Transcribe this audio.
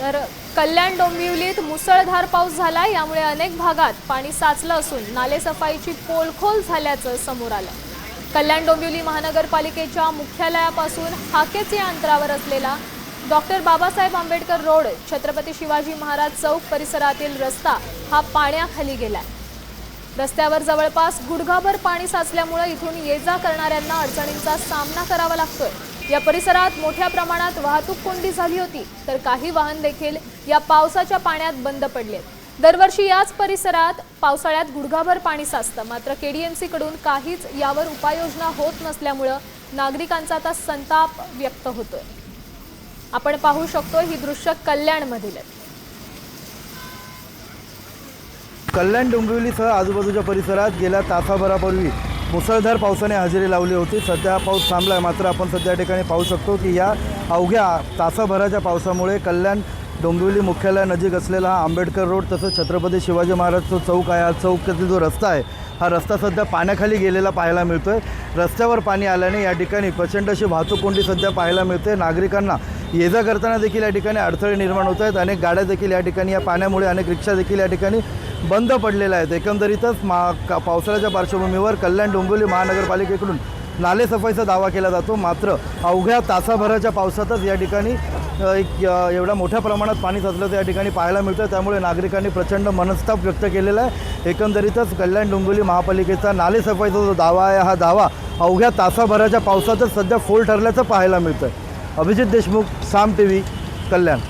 तर कल्याण डोंबिवलीत मुसळधार पाऊस झाला, यामुळे अनेक भागात पाणी साचलं असून नालेसफाईची पोलखोल झाल्याचं समोर आलं। कल्याण डोंबिवली महानगरपालिकेच्या मुख्यालयापासून हाकेच्या अंतरावर असलेला डॉक्टर बाबासाहेब आंबेडकर रोड छत्रपती शिवाजी महाराज चौक परिसरातील रस्ता हा पाण्याखाली गेलाय। रस्त्यावर जवळपास गुडघाभर पाणी साचल्यामुळे इथून ये-जा करणाऱ्यांना अडचणींचा सामना करावा लागतोय। या परिसरात मोठ्या प्रमाणात वाहतूक कोंडी झाली होती, तर काही वाहन देखील या पावसाच्या पाण्यात बंद पडले। दरवर्षी याच परिसरात पावसाळ्यात गुडघाभर पाणी साचतं, मात्र केडीएमसी कडून काहीच यावर उपाययोजना होत नसल्यामुळे नागरिकांचा आता संताप व्यक्त होतोय। आपण पाहू शकतो ही दृश्य कल्याणमधील। कल्याण डोंबिवलीसह आजूबाजूच्या परिसरात गेल्या तासाभरापूर्वी मुसळधार पावसाने हजेरी लावली होती। सध्या पाऊस थांबला आहे, मात्र आपण सध्या ठिकाणी पाहू शकतो की या अवघ्या तासाभराच्या पावसामुळे कल्याण डोंबिवली मुख्यालयानजीक असलेला हा आंबेडकर रोड तसंच छत्रपती शिवाजी महाराज चौक आहे, हा चौकातील जो रस्ता आहे हा रस्ता सध्या पाण्याखाली गेलेला पाहायला मिळतोय। रस्त्यावर पाणी आल्याने या ठिकाणी प्रचंड अशी वाहतूक कोंडी सध्या पाहायला मिळते। नागरिकांना ये-जा करताना देखील या ठिकाणी अडथळे निर्माण होत आहेत। अनेक गाड्या देखील या ठिकाणी या पाण्यामुळे अनेक रिक्षा देखील या ठिकाणी बंद पडलेल्या आहेत। एकंदरीतच पावसाळ्याच्या पार्श्वभूमीवर कल्याण डोंबिवली महानगरपालिकेकडून नालेसफाईचा दावा केला जातो, मात्र अवघ्या तासाभराच्या पावसातच या ठिकाणी एवढ्या मोठ्या प्रमाणात पाणी साचलं या ठिकाणी पाहायला मिळतं। त्यामुळे नागरिकांनी प्रचंड मनस्ताप व्यक्त केलेला आहे। एकंदरीतच कल्याण डोंबिवली महापालिकेचा नालेसफाईचा जो दावा आहे हा दावा अवघ्या तासाभराच्या पावसातच सध्या फोल ठरल्याचं पाहायला मिळतं। अभिजित देशमुख, साम टीव्ही, कल्याण।